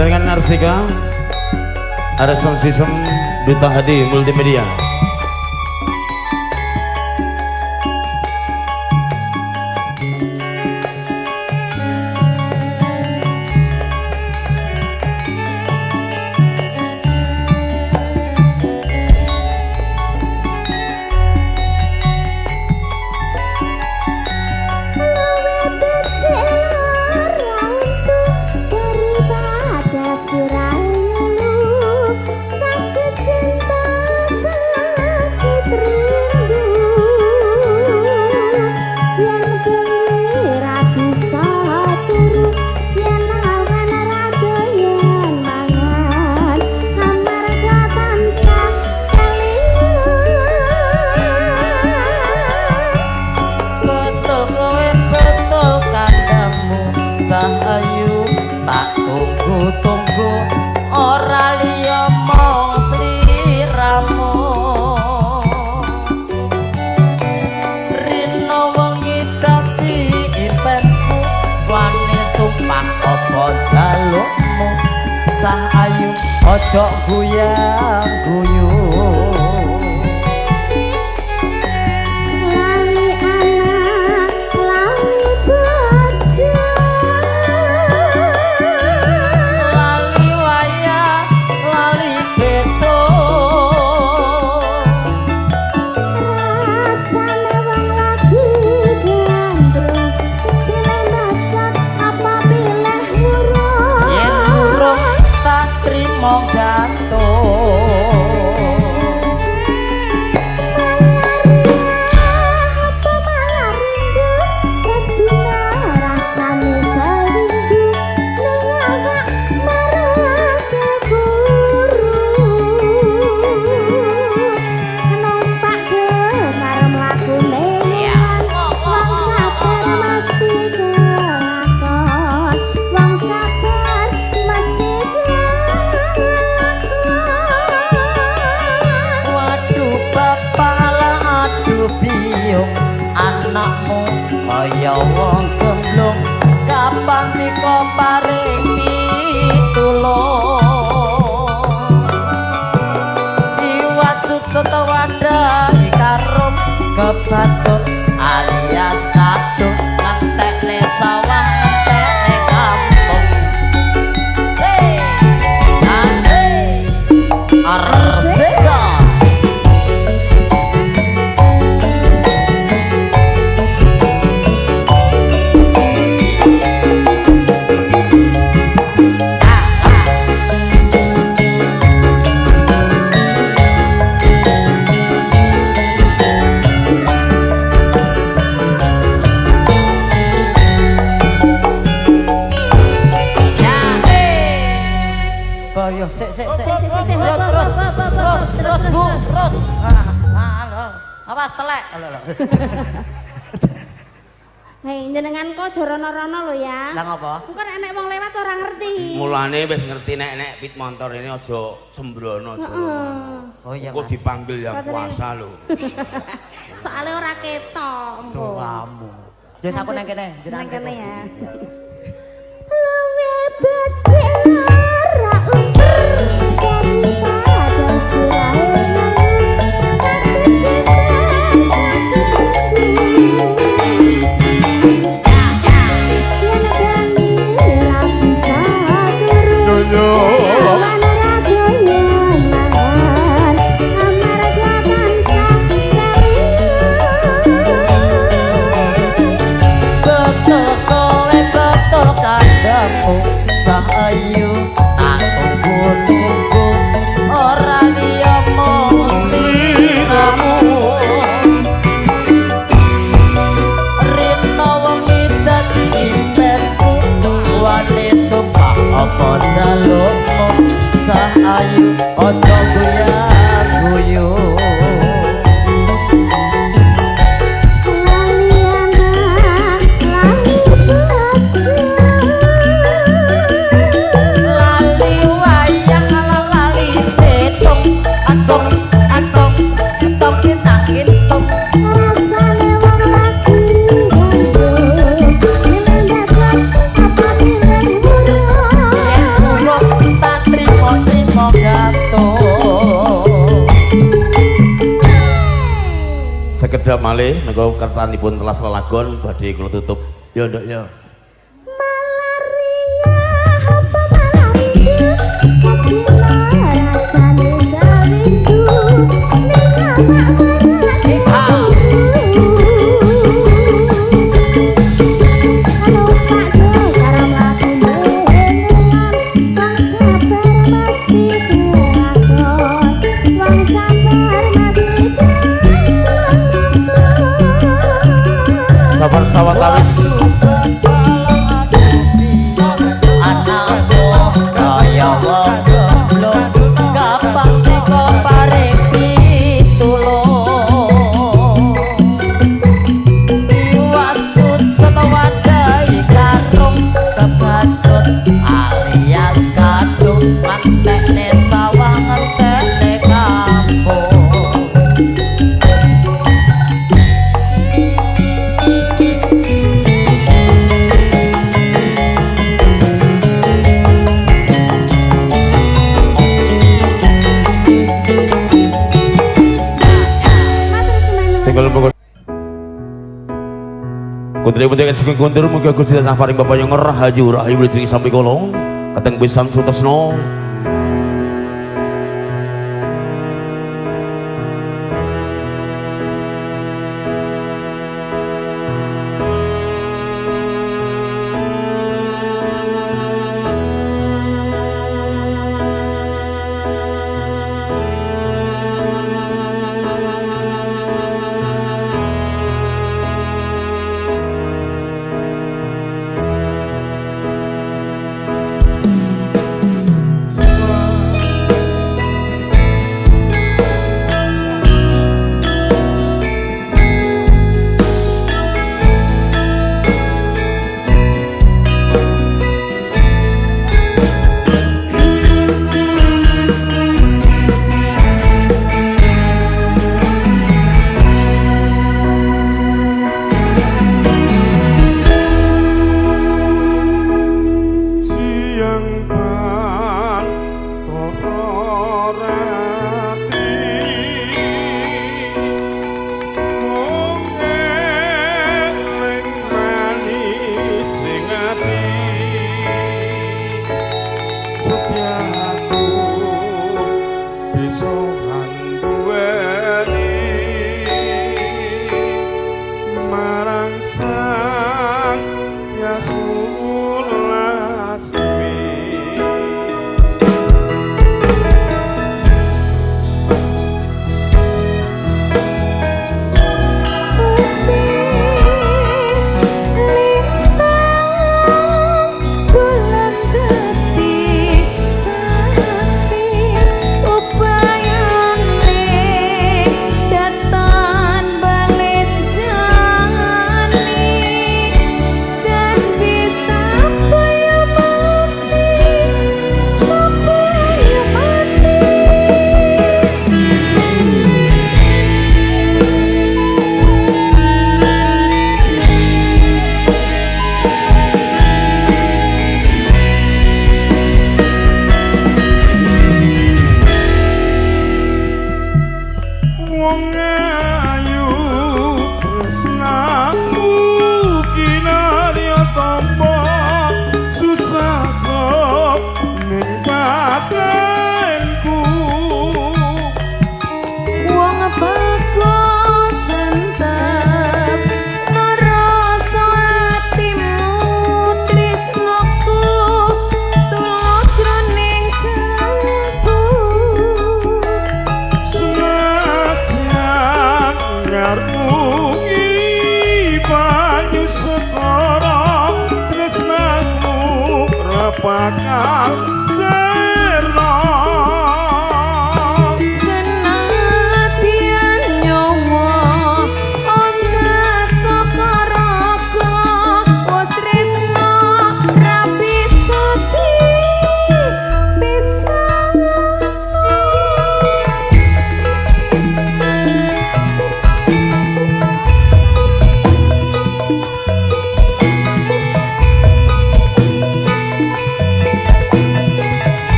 Jenengan Narsika ada sound system Duta Hadi Multimedia. Ayu tak tunggu-tunggu ora liya mong sliramu rino wengi dadi impenku wani sumpah apa jalukmu cah ayu ojo guyang-guyu mau gantung apa malah rindu sedina rasane selingkuh nengak marake guru numpak dengar mlaku neyan wong sabar mesti kelakon wong sabar mesti biung anakmu kaya wong gemblung kapan tika paring pitulung iwat cucut wadahi karum kebacut alias kadung ngentekne sawah ngentekne kampung asik arsika terus Bu terus awas telek hei jenengan kok jorono-rono lho ya lah ngapa? engko nek wong lewat ora ngerti Mulane wis ngerti nek pit motor ini aja sembrono aja. Oh iya kok dipanggil yang kuasa lho. soalnya ora ketok engko kamu ya sampun nang kene jenengan kene ya luwe becik ora usah daripada sirahe ayu tak tunggu-tunggu ora liya mong sliramu rino wengi dadi impenku wani sumpah apa jalukmu cah ayu ojo guyang-guyu sekedap malih nego kertanipun telas lelagon badhe kula tutup. Ya nduk ya. Sabar sawat awis anakku kaya wong goblok gampang teko paring pitulung iwacut wadai karung kebacut alias kadung mantekne sawah ngentekne kampung. Kuntri putih sing kuntur mugi Gusti tansah paring Bapak yang rahayu rahayu wilujengi sampai kolong kateng pisan sutresna.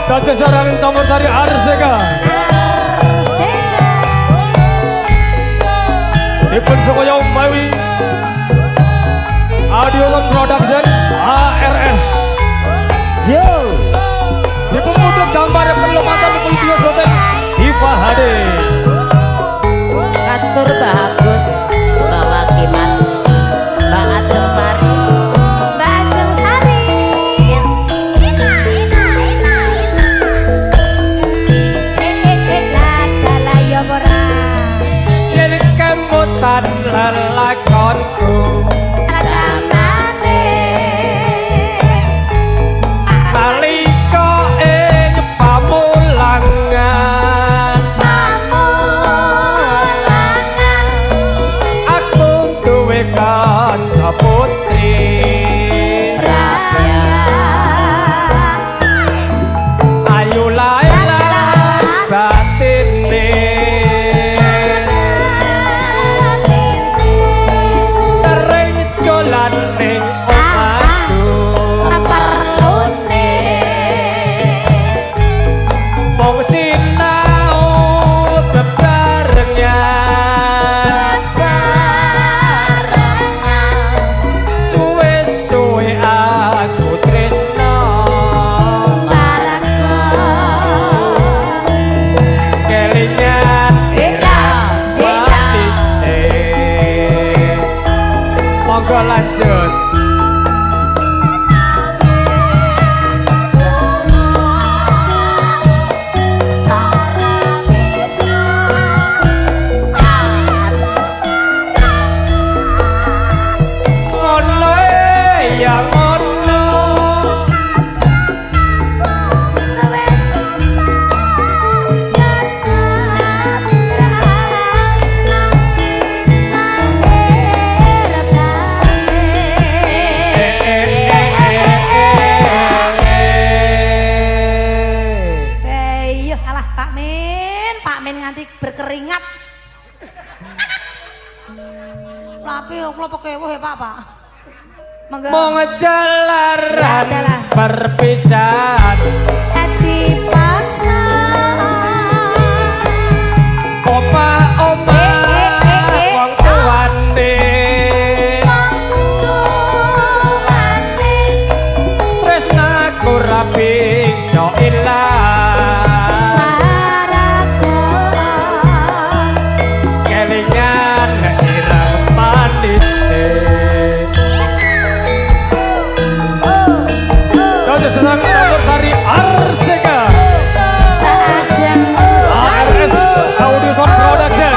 dan sesarangan campur sari Arseka Dipun Sokoyo Mawi Audiogon Production ARS Dipun Muduk gambar perlu mantan Dipun Video Sotek Diva Hade Katur bagus bawa kiman Mbak Ajeng Sari Mbak Ajeng Sari. Ladala ora. Yen kemutan lelakonku Ala jamane. nalika ing pamulangan aku duwe kanca putri ayu laila batine sering dolan ning omahku wong sinau bebarengan suwe-suwe aku tresno kelingan watine monggo lanjut ngono ya ngono Alah Pak Min nganti berkeringat. Lapi kula pekewuh ya Pak. Monggo. Mong jalaran Dalah. perpisahan Dipaksa. Oma wong tuane tresnaku ra bisa ilang kelingan ireng manis Dojo senang nomor sari Arsika ARS Audio Sound Production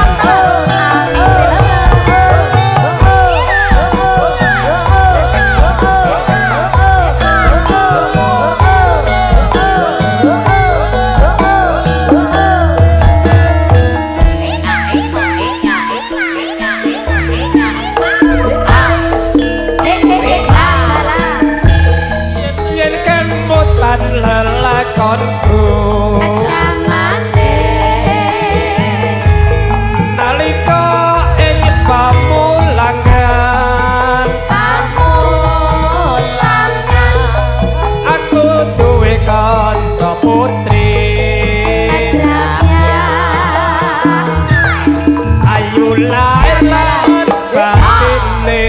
yen kemutan lelakonku nalika ing pamulangan aku duwe kanca putri ayu lair lan batine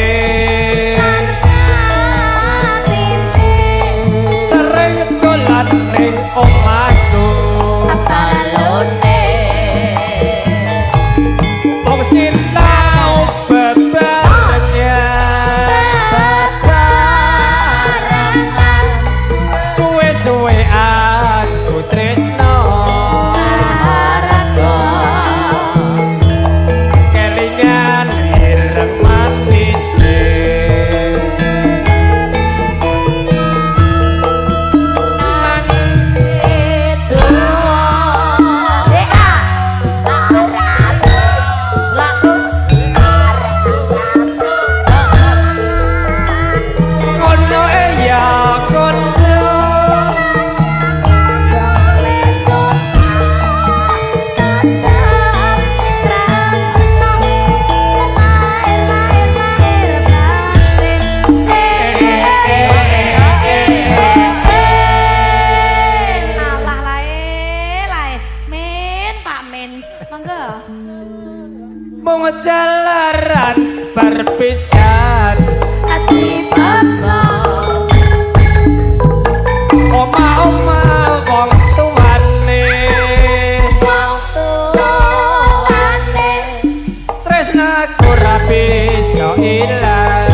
sering dolan ning omahku wong sinau bebarengan suwe-suwe aku tresno kelingan ireng manis kono ya kono Alah lae. Min, Pak Min. Monggo. mong jalaran perpisahan oma-oma wong tuane tresnaku ra bisa ilang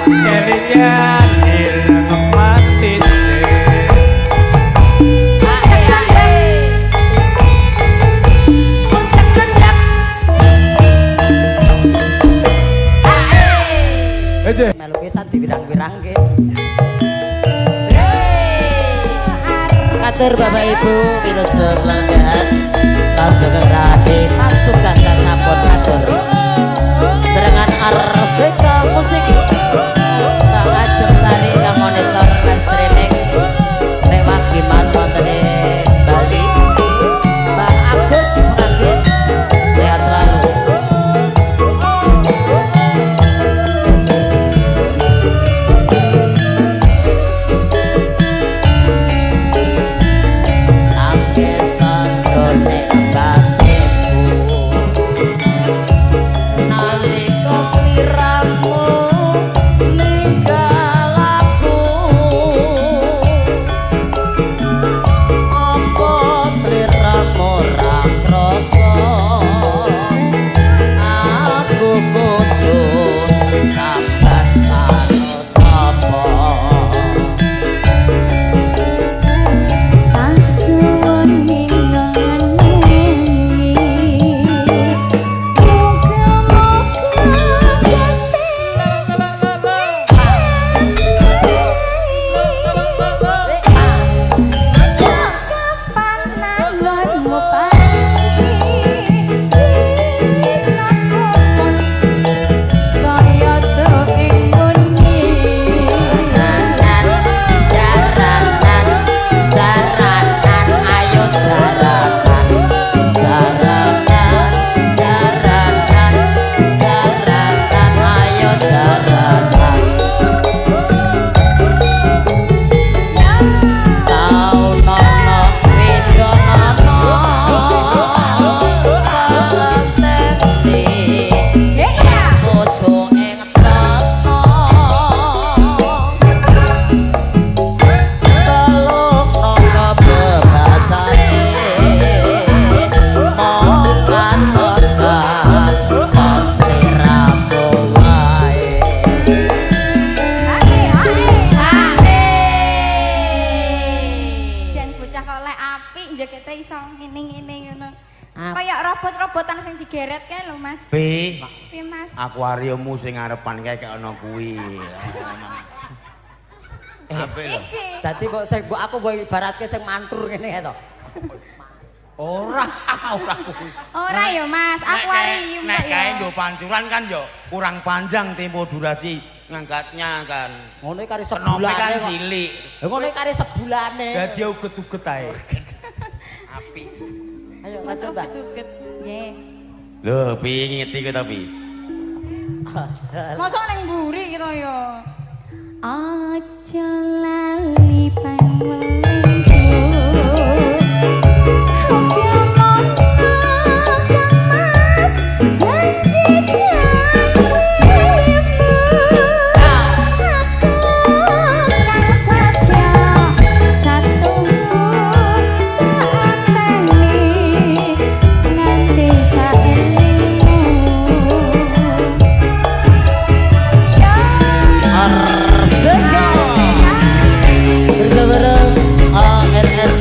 kelingan ireng manis aja Melu pisan diwirang-wirangke. Katur Bapak Ibu wilujeng lenggan langsung rapi pasukan sampun katur. Serengan Arsika musik tak ajeng sari ka monitor live streaming lewat giman wonten ing Bali. Bang Agus Ragit sehat selalu. Sampai sanjone batinku bocah kok lek apik njekete iso ngene-ngene ngono. Ap- Kayak robot-robotan sing digeret kae lho, Mas. Pi, Piye, Mas? akuariummu sing ngarepan kae kaya ana kuwi. Apik lho. Dadi kok sing aku mbok ibaratke sing mantur ngene to. Ora kuwi. Ora ya, Mas. Akuarium Nek kok kae ya. nggo pancuran kan ya kurang panjang tempo durasi ngangkatnya kan. Ngono kari Penope kan sebulane kok. cilik. Lha ngono kari sebulane. Dadi uget-uget ae. Apik. Ayo lanjut, Mbak. Nggih. Lho, piye ngeti kowe tapi? Mosok ning mburi gitu ya. Aja lali pangelenku. Oke mono Mas janji-janjimu. Aku kang satya satu tak anteni nganti saelingmu. Bersebarang ANS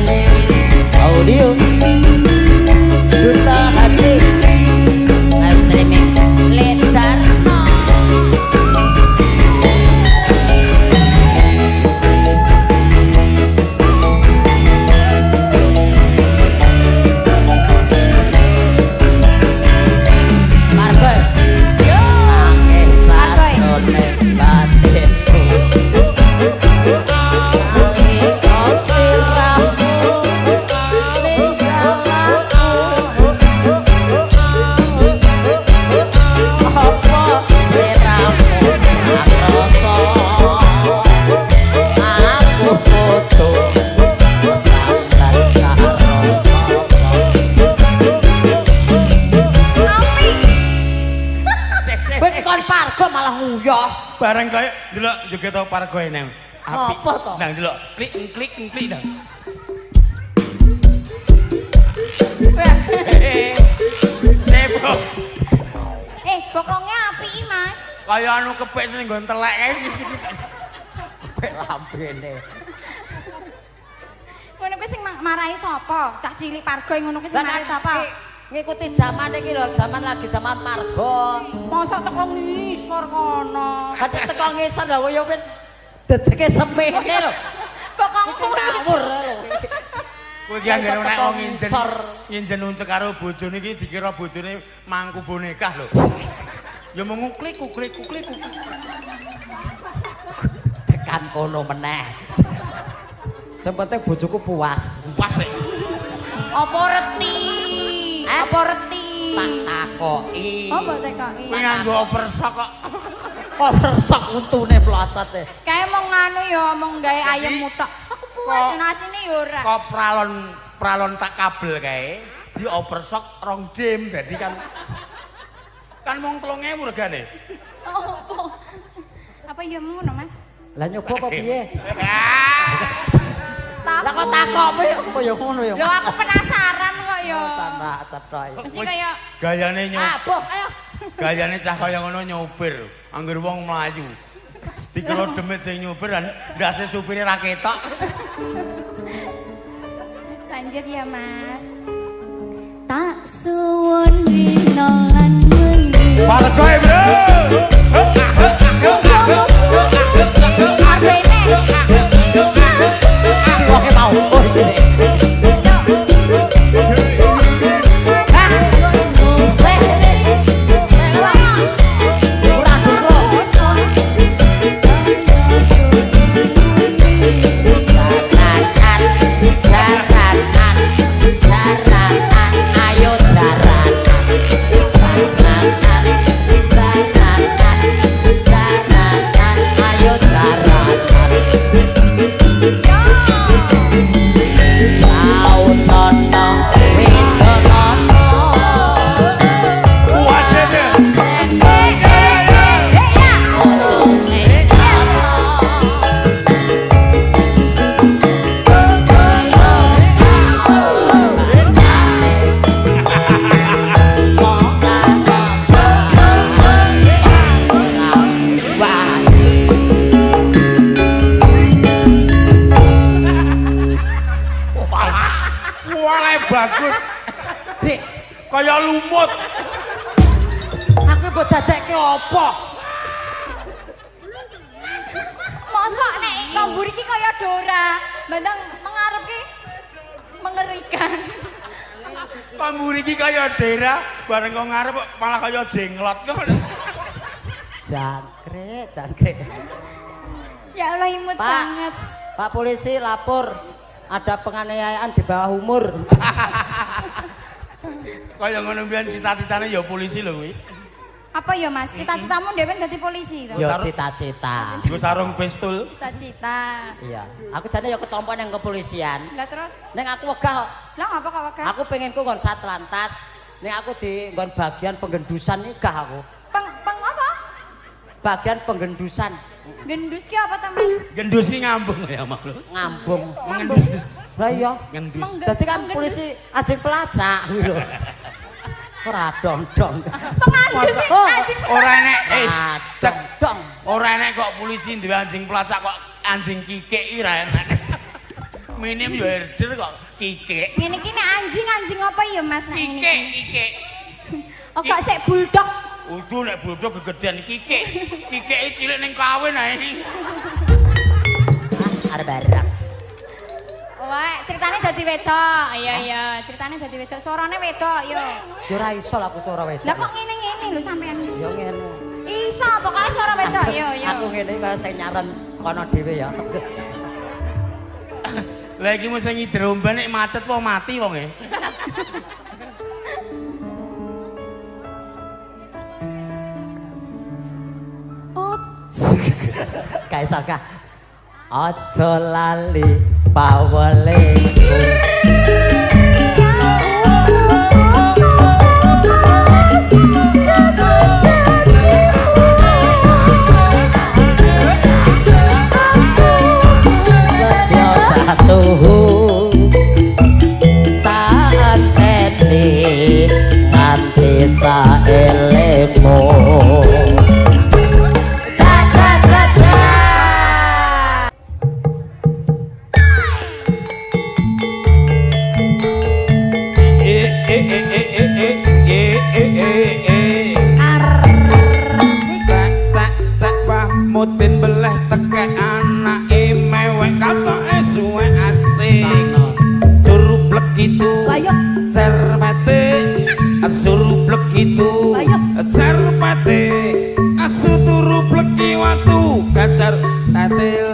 Audio Duta Hati Streaming Ledarno. Margo Yo. Angin satone batinku Ali osiramu Apa siramu akroso Aku foto Sambat karoso Kowe kon pargo malah nguyah. Bareng kaya ndelok joget pargo eneng. Apa to? Nang ndelok klik klik nang. Sebo. Bokongnya api Mas. Kaya anu kepek sing nggon telek kae. Pek lambene. Ngono kuwi sing marahi sapa? Cah cilik pargo ngono kuwi sing marahi sapa? Ngikuti zaman iki lho, zaman lagi zaman margo. Mosok teko ngisor kono. Kadhe teko ngisor lho ya wis dedeke semene lho. Bokongku Ngawur lho. Kowe ki anggere nek wong nginjen. Ngisor. Nginjen uncek karo bojone iki dikira bojone mangku bonekah lho. Ya mau nguklik. Tekan kono meneh. Sempete bojoku puas. Pas sik. apa reti? Apa reti? Tak takoki. Oh, mbok tekoki. Kuwi nganggo opersok kok. Oversok untune plocot e. Kae mong nganu ya, mong gawe ayam mutok. Aku puas nasine ya ora. Kok pralon tak kabel kae. Di opersok rong dim dadi kan mung 3.000 regane. Apa? Apa ya ngono, Mas? Lah nyoba kok piye? Lah kok Takut. takokmu apa ya ngono ya? Lho aku penasaran kok ya. Tandak cethoy. Mesti kaya Gayane Aboh ayo. gayane cah kaya ngono nyopir, anggere wong mlayu. Dikira demit sing nyopir dan ndase supire ra ketok. lanjut ya, Mas. Tak suwun dina lan wengi. Pargoe, Bro. Woke mau. Oh iki. Ayo jaranan Wale bagus. Dik, Kaya lumut. aku mbok dadekke apa? Mosok nek ngambur iki kaya Dora, bandang mengarep ki mengerikan. Kamu iki kaya Dera, bareng kok ngarep malah kaya jenglot. Jangkrik. Ya Allah imut banget. Pak polisi lapor ada penganiayaan di bawah umur. Kaya ngono mbiyen cita-citane ya polisi lho kuwi. Apa ya Mas? Cita-citamu dhewe dadi polisi to? Yo cita-cita. Nggo sarung pistol. Cita-cita. Iya, aku jane yo ketompo nang kepolisian. Lah terus? Ning aku wegah kok. Lah ngapa kok wegah? Aku pengen ku nggon Satlantas. Ning aku di nggon bagian penggendusan iki gah aku. Peng apa? Bagian penggendusan. Gendus ki apa ta Mas? Gendus ki ngambung ya mak lho. Ngambung. Mengendus. Lah iya. Ngendus. Dadi kan polisi anjing pelacak lho. Ora dong-dong. Pengandus ki Oh, anjing. Ora enek Cek dong. ora enek kok polisi duwe anjing pelacak kok anjing kikik iki ra enek. Minim yo herder kok kikik. Ngene iki nek anjing apa ya Mas nek ngene Kikik, iki? kikik. Oh kok sik bulldog. Udu nek bodoh kegedean kikik. Kikik iki cilik ning kawin ae. Arep barang. Wah, ceritane dadi wedok. Iya, ceritane dadi wedok. Suarane wedok yo. Yo ora iso lah aku suara wedok. Lah kok ngene-ngene lho sampean. Yo ngene. Iso pokoke suara wedok yo. Aku ngene kaya sing nyaran kono dhewe ya. Lah iki mesti ngider ombe nek macet apa mati wong e. Kae saka. Aja lali pawelingku. Setya satu tak anteni nganti saelengmu. Mutin beleh tekek anake mewek katoke suwe asik. Suruplek itu cermete suruplek itu cermete asu turu pleki watu kacar tatil.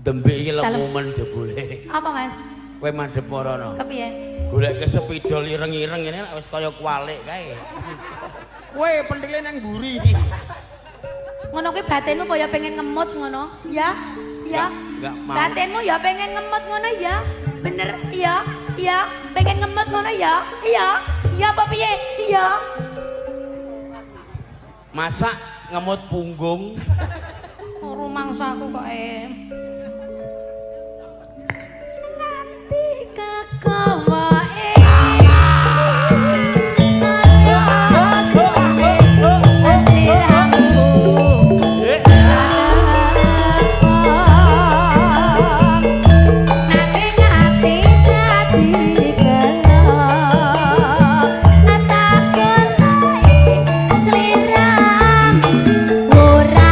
Dembe iki lemumen jebule. Apa Mas? Kowe madhep marono. Kepiye? Golek ke sepidol ireng-ireng ngene wis kaya kualik kae. Kowe penthile nang mburi iki. Ngono kuwi batinmu kaya pengen ngemut ngono. Ya? Ya. Enggak mau. Batinmu ya pengen ngemut ngono ya. Bener? Iya. Iya. Pengen ngemut ngono ya. Iya. Iya apa piye? Iya. Masa ngemut punggung. Ora mangsaku kok nanti kekowoke saya sliramu nanti ngati dadi gelo takon sliramu ora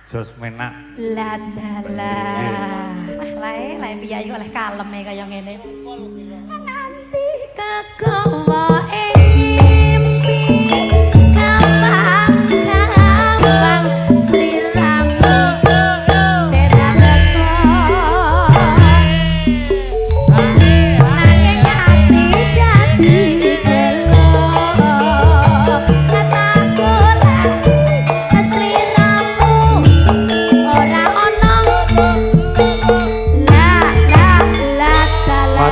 Jos menak. Ladalah. Lae piyayi oleh kaleme kaya ngene. Nganti kekowoke mimpi gampang sliramu sedang nanging ati dadi gelo takon sliramu ora ono la la la la.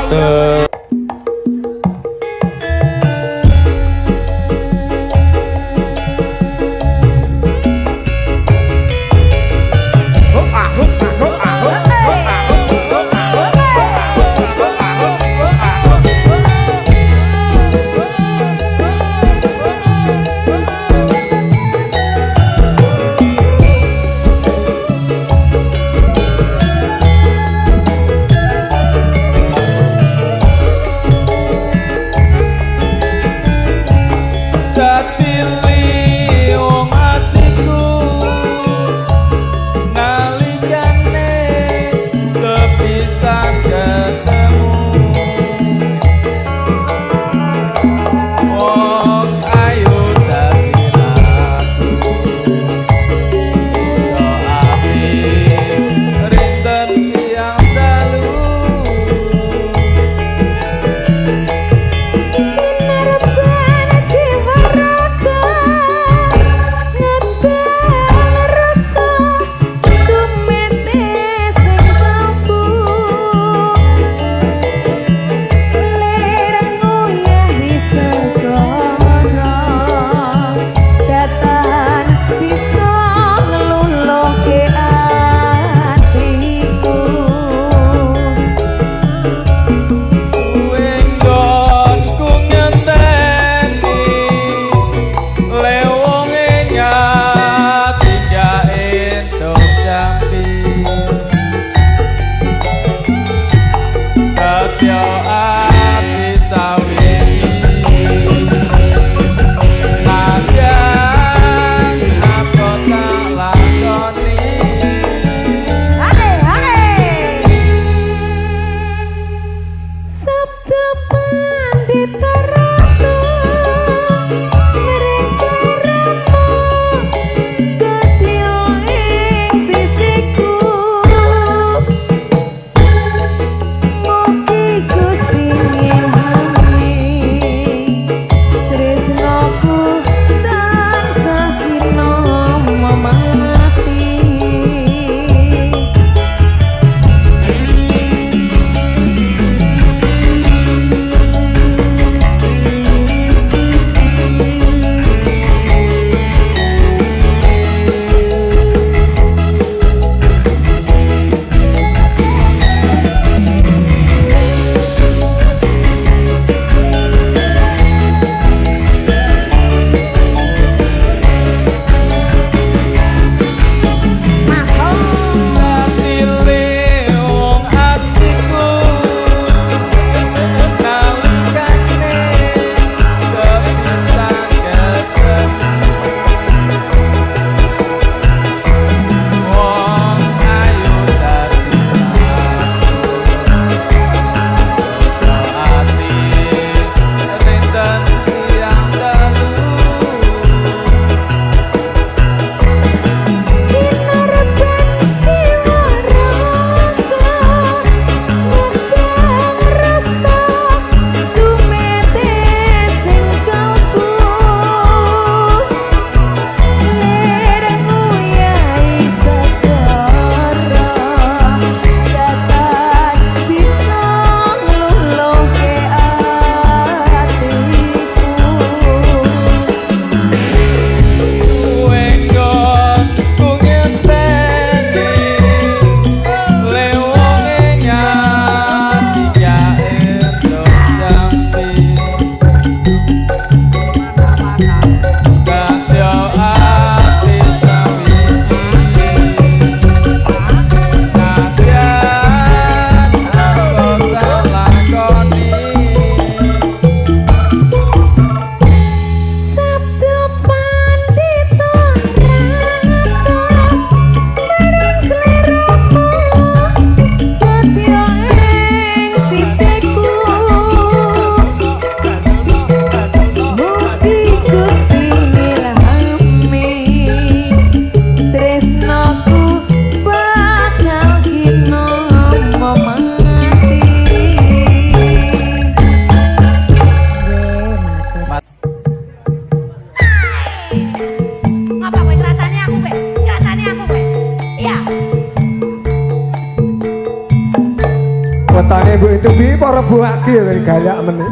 Wetane Bu itu bi para buake gayak meneh.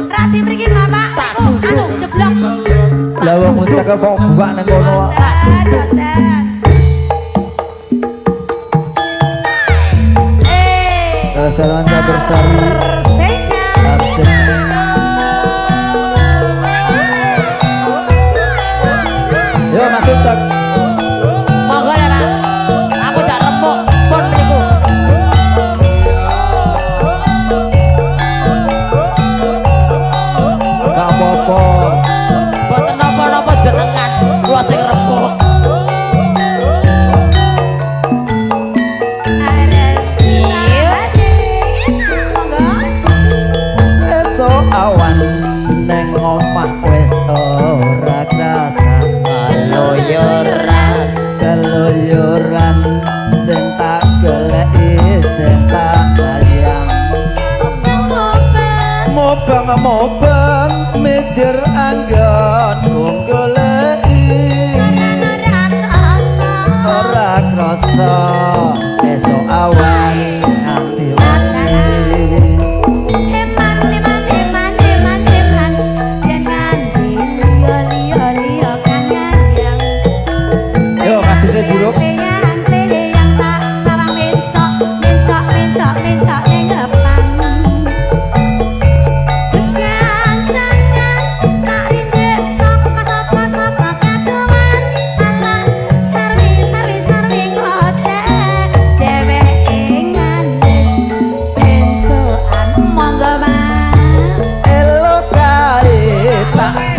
Rati mriki Bapak. Anu jeblok. Lah wong ngucak kok buak nang kono kok. Salanja bersari yo masuk cak Monggo ya Pak. Aku tak remuk pun mriku. gak apa-apa Boten napa-napa jenengan, kula sing remuk. esok awan neng omah wis ora krasa keluyuran sing tak goleki sing tak sayang mobang mijir anggon mung goleki ora krasa esok awan nganti yo nganti seduruk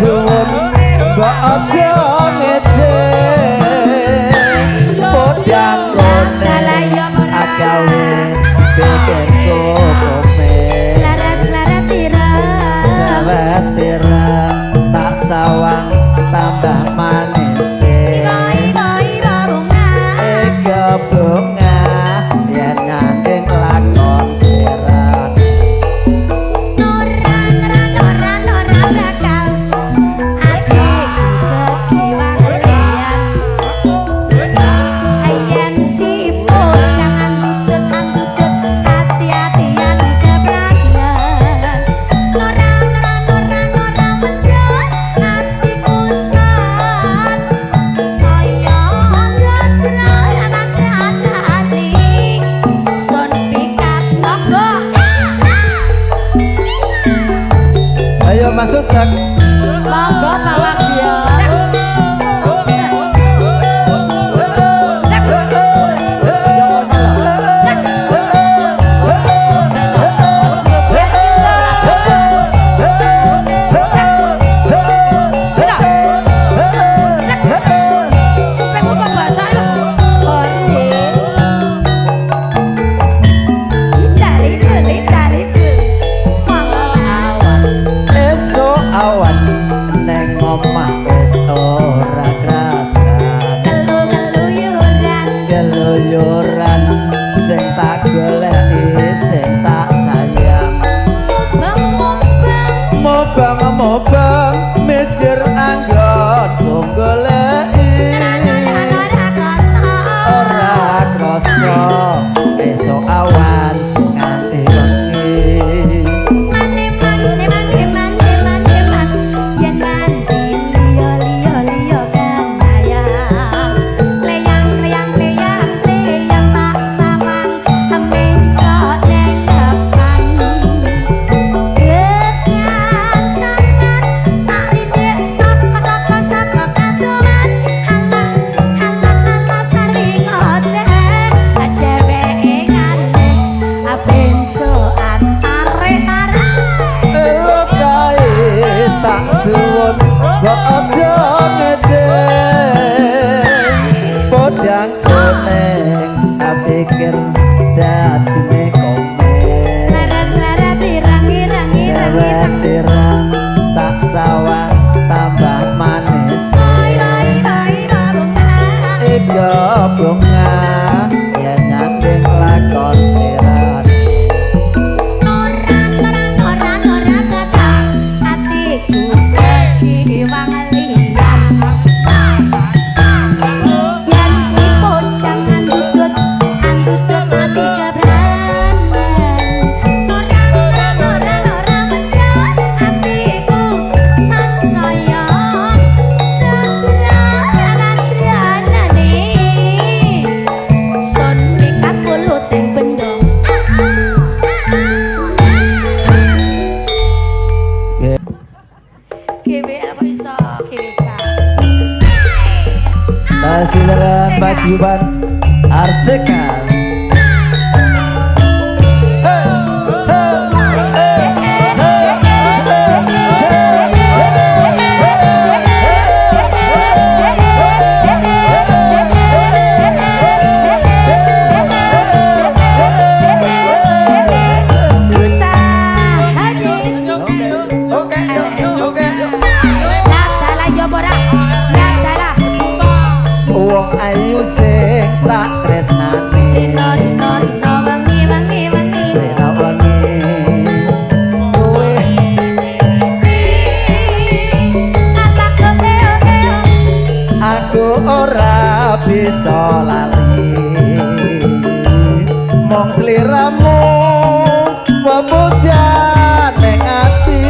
suwun mbok aja ngece podang ngene agawe bikin kokome sewet tirang tak sawang tambah manis ega bunga yen nyanding lakon sirat ayo masuk cak Monggo Pak Wagya. esok awan neng omah wis ora krasa keluyuran sing tak goleki sing tak sayang mobang mijir anggon mung goleki ora krasa esok awan nganti wengi silakan paguyuban Arsekan. Ayu sing tak tresnani Rino rino rino wangi wangi wangi rena wangi kowe atak keo keo aku ora bisa lali mong sliramu pepujan ning ati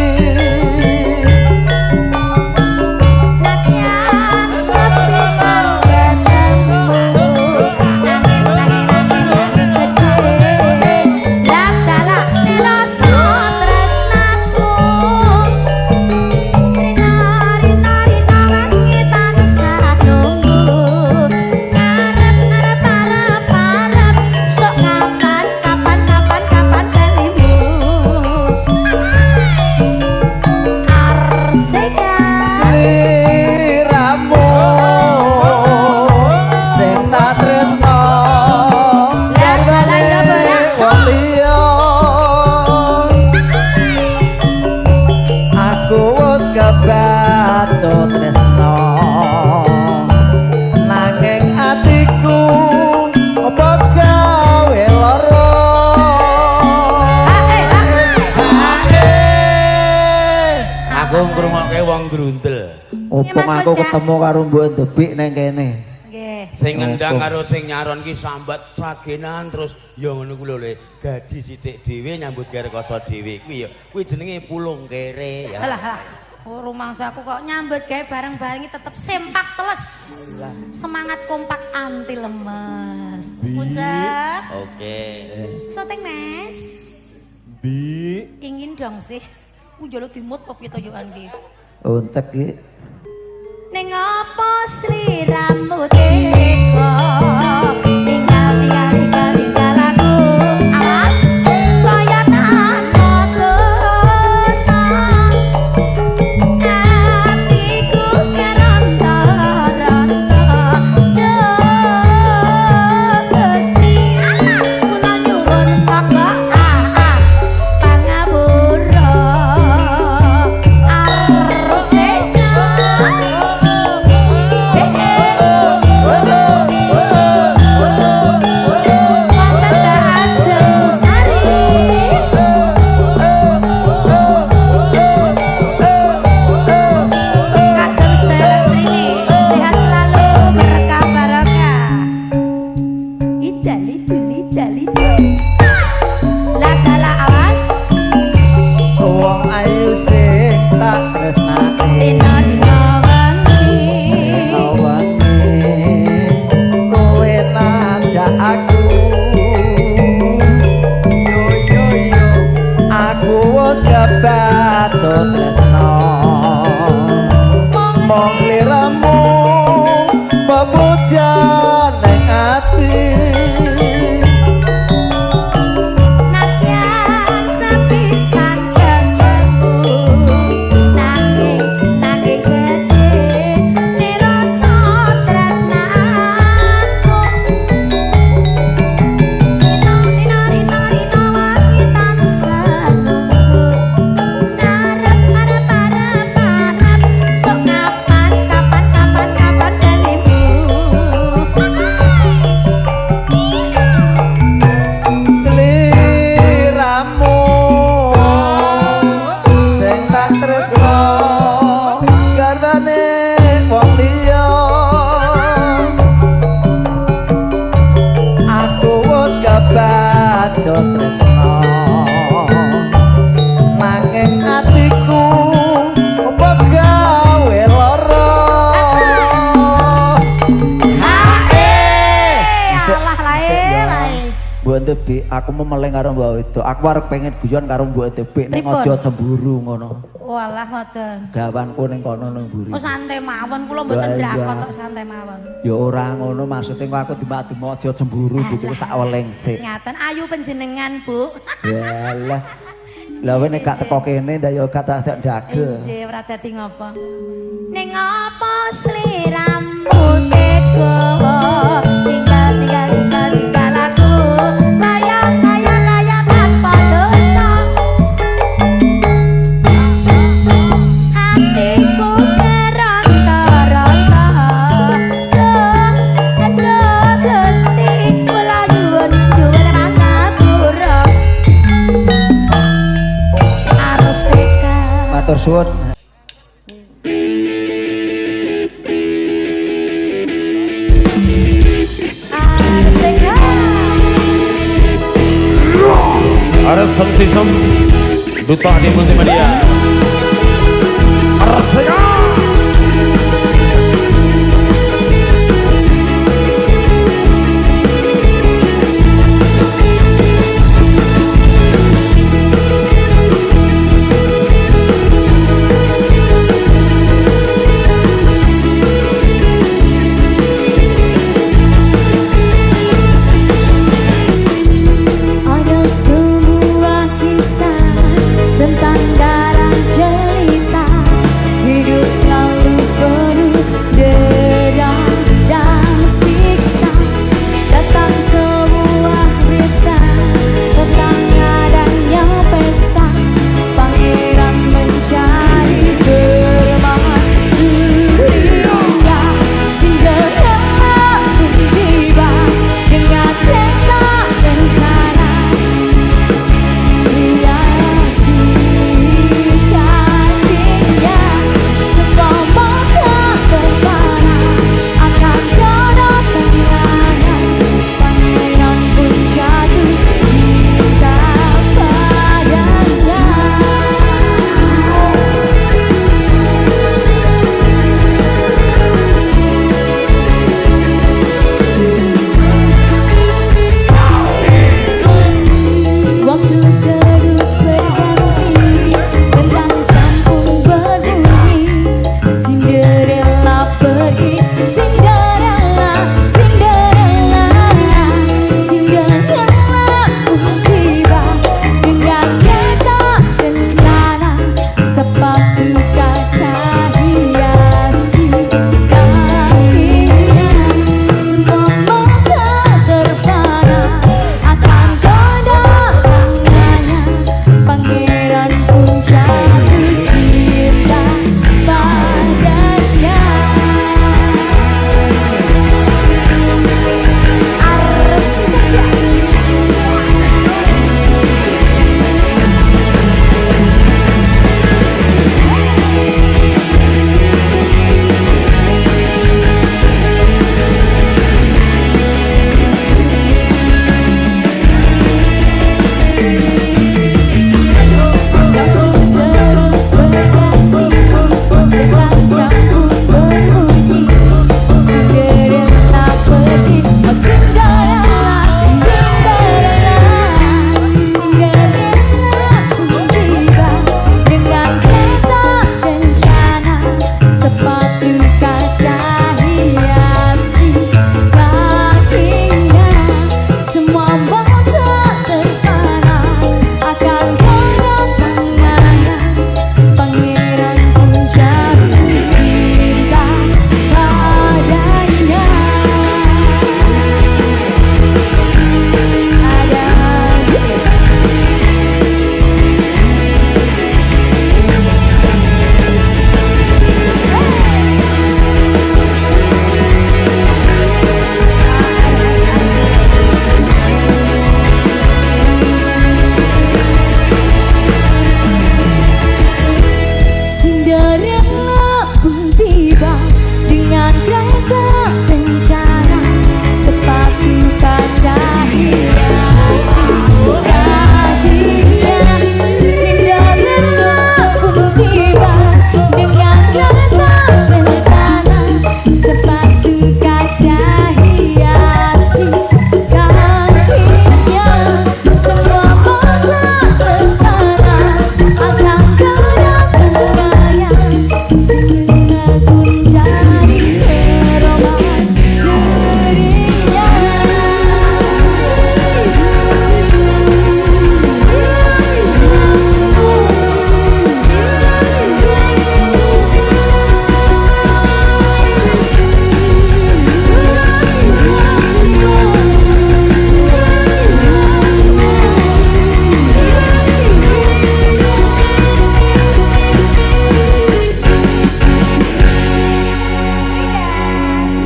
Opong aku ketemu karo Mbok Debik neng kene. Nggih. Sing ngendang karo sing nyaron ki sambat tragenan terus ya ngono ku lho Le. Gaji sithik dhewe nyambut gawe rekoso dhewe kuwi ya. Kuwi jenenge pulung kere ya. Alah. Oh, rumangsa aku kok nyambut gawe bareng-bareng tetep sempak teles. Semangat kompak anti lemes. Puncak. Oke. Soteng Mas. Bi. Ingin dong sih. Ku njaluk dimut kok pitoyokan ki. Uncek ki. Ning apa sliramu tega tinggal aku awas kaya nano dosa hatiku keronta-ronta Gusti kula nyuwun saka pangapura Debik, aku mau meleng karo Mbak Wedo. Aku arep pengen guyon karo Mbak Debik ning aja cemburu ngono. Walah ngoten. Gawanku ning kono nang mburi. Oh santai mawon kula mboten drakon tok santai mawon. Ya ora ngono maksudnya kok aku dimak-dimak aja cemburu gitu wis tak oleng sik. Ngaten ayu panjenengan, Bu. Yalah. Lah wene gak teko kene ndak ya gak tak dagel. Injih ora dadi ngopo. Ning ngopo sliramu teko tinggal aku kaya tanpa dosa. Atiku keronta-ronta. Aduh Gusti kula nyuwun pangapura. Arseka. Matur suwun. Arsam Sisam Duta di Multimedia Arsega Ada sebuah kisah tentang darah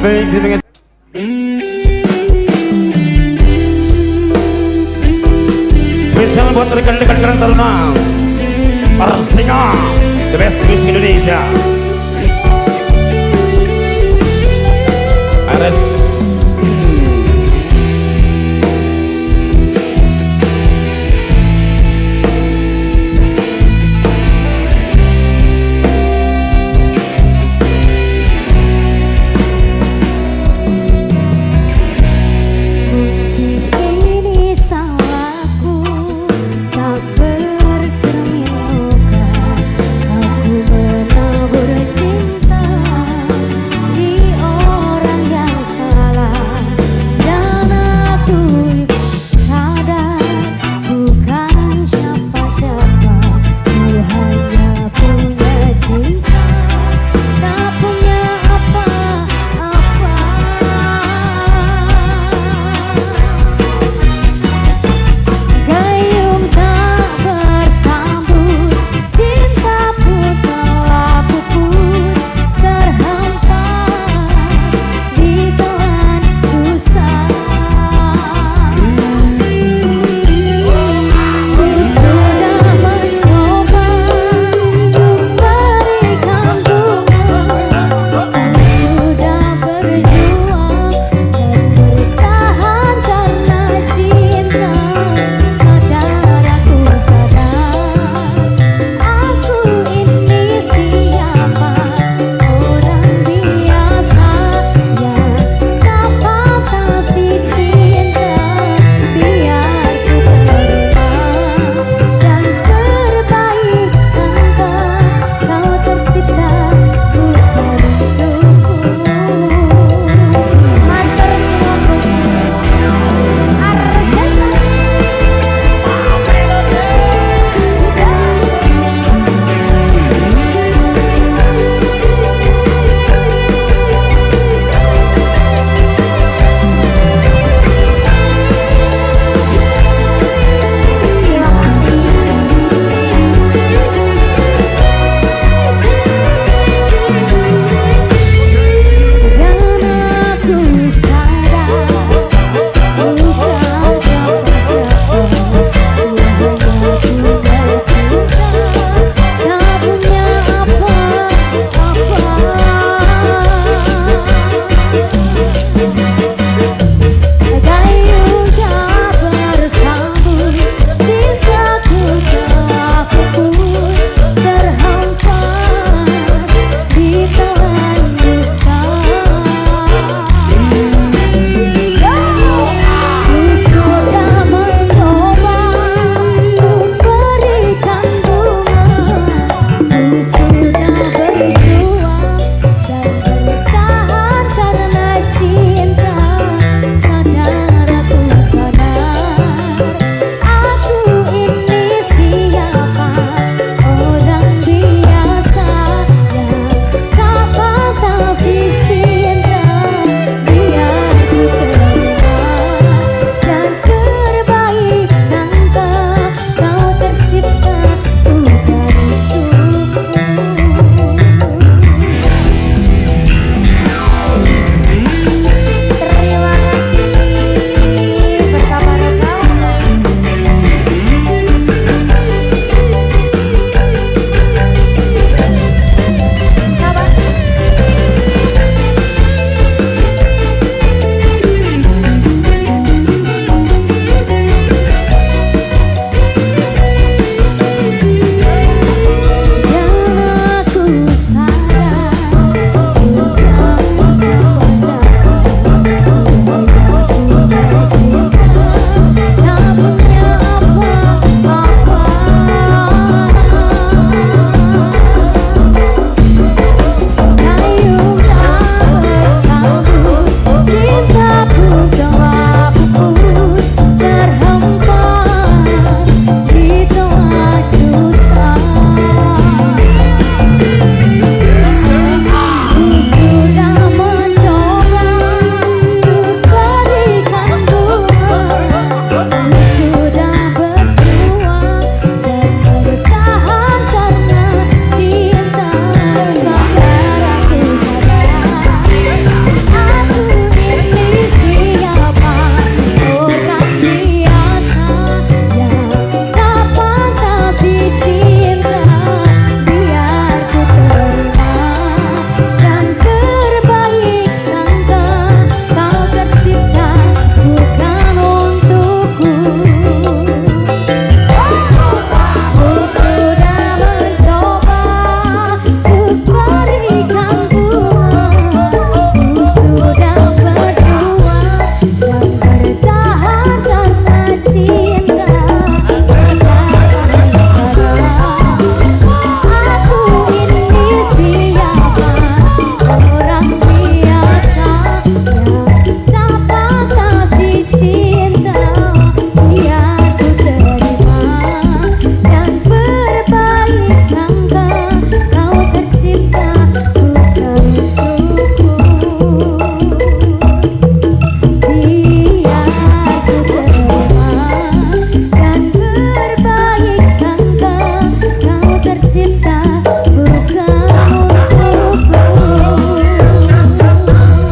baik dengan spesial buat rekan-rekan Karang Taruna Persinga The Best Music Indonesia. Ares Aku menabur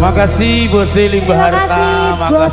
Makasih Bos Limbah Terima Harta. kasih, Bos.